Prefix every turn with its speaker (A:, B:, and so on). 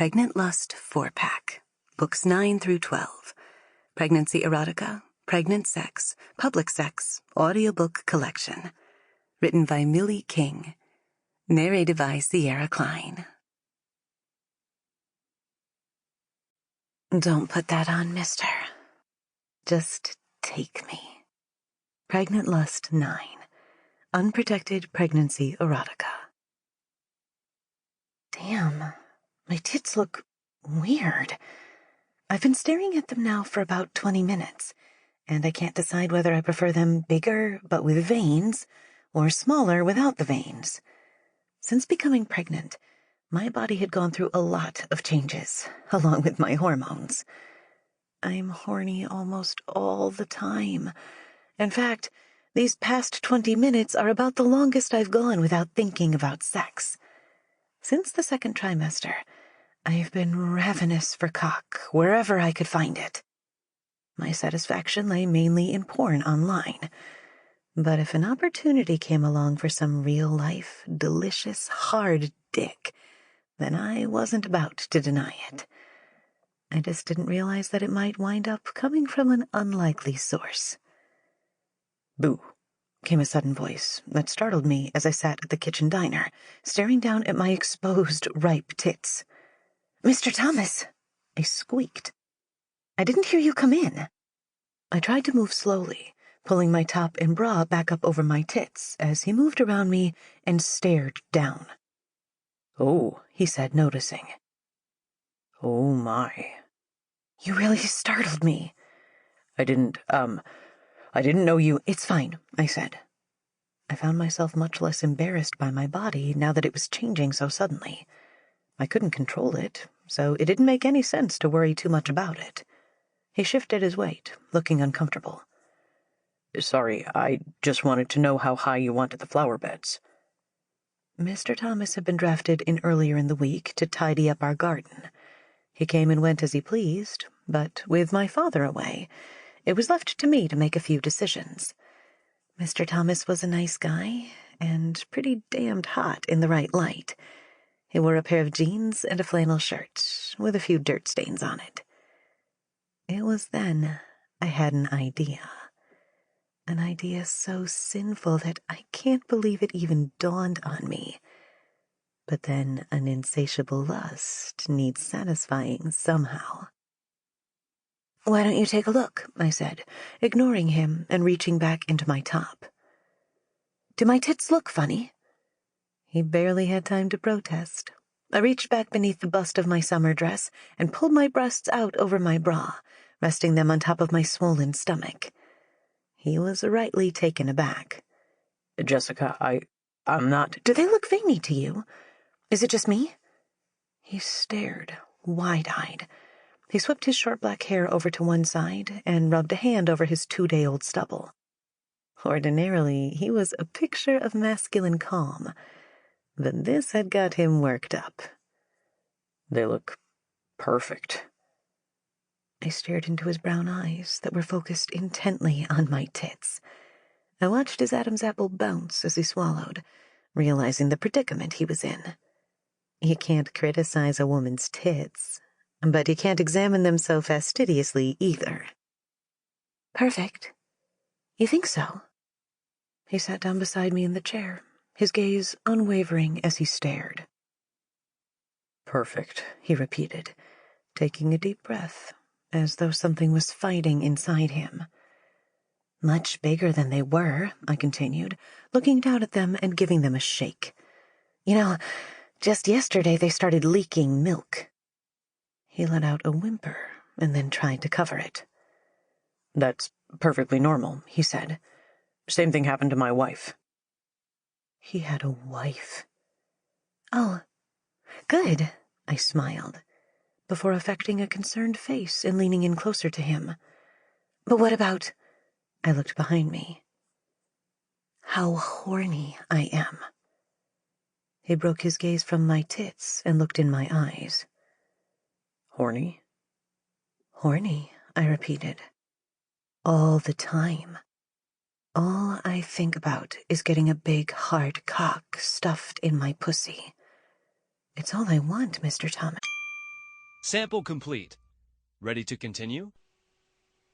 A: Pregnant Lust 4-pack, books 9 through 12, Pregnancy Erotica, Pregnant Sex, Public Sex, Audiobook Collection, written by Millie King, narrated by Sierra Kline. Don't put that on, mister. Just take me. Pregnant Lust 9, Unprotected Pregnancy Erotica. Damn, my tits look weird. I've been staring at them now for about 20 minutes, and I can't decide whether I prefer them bigger but with veins, or smaller without the veins. Since becoming pregnant, my body had gone through a lot of changes, along with my hormones. I'm horny almost all the time. In fact, these past 20 minutes are about the longest I've gone without thinking about sex. Since the second trimester, I've been ravenous for cock wherever I could find it. My satisfaction lay mainly in porn online. But if an opportunity came along for some real-life, delicious, hard dick, then I wasn't about to deny it. I just didn't realize that it might wind up coming from an unlikely source. "Boo," came a sudden voice that startled me as I sat at the kitchen diner, staring down at my exposed, ripe tits. "Mr. Thomas," I squeaked. "I didn't hear you come in." I tried to move slowly, pulling my top and bra back up over my tits as he moved around me and stared down. "Oh," he said, noticing. "Oh, my." "You really startled me." I didn't know you—" "It's fine," I said. I found myself much less embarrassed by my body now that it was changing so suddenly. I couldn't control it, so it didn't make any sense to worry too much about it. He shifted his weight, looking uncomfortable. "Sorry, I just wanted to know how high you wanted the flower beds." Mr. Thomas had been drafted in earlier in the week to tidy up our garden. He came and went as he pleased, but with my father away, it was left to me to make a few decisions. Mr. Thomas was a nice guy, and pretty damned hot in the right light. He wore a pair of jeans and a flannel shirt, with a few dirt stains on it. It was then I had an idea. An idea so sinful that I can't believe it even dawned on me. But then an insatiable lust needs satisfying somehow. "Why don't you take a look?" I said, ignoring him and reaching back into my top. "Do my tits look funny?" He barely had time to protest. I reached back beneath the bust of my summer dress and pulled my breasts out over my bra, resting them on top of my swollen stomach. He was rightly taken aback. "Jessica, I'm not—" "Do they look veiny to you? Is it just me?" He stared, wide-eyed. He swept his short black hair over to one side and rubbed a hand over his 2-day-old stubble. Ordinarily, he was a picture of masculine calm, but this had got him worked up. "They look perfect." I stared into his brown eyes that were focused intently on my tits. I watched his Adam's apple bounce as he swallowed, realizing the predicament he was in. You can't criticize a woman's tits, but you can't examine them so fastidiously either. "Perfect? You think so?" He sat down beside me in the chair, his gaze unwavering as he stared. "Perfect," he repeated, taking a deep breath, as though something was fighting inside him. "Much bigger than they were," I continued, looking down at them and giving them a shake. "You know, just yesterday they started leaking milk." He let out a whimper and then tried to cover it. "That's perfectly normal," he said. "Same thing happened to my wife." He had a wife. "Oh, good," I smiled, before affecting a concerned face and leaning in closer to him. "But what about—" I looked behind me. "How horny I am." He broke his gaze from my tits and looked in my eyes. "Horny?" "Horny," I repeated. "All the time. All I think about is getting a big, hard cock stuffed in my pussy. It's all I want, Mr. Thomas."
B: Sample complete. Ready to continue?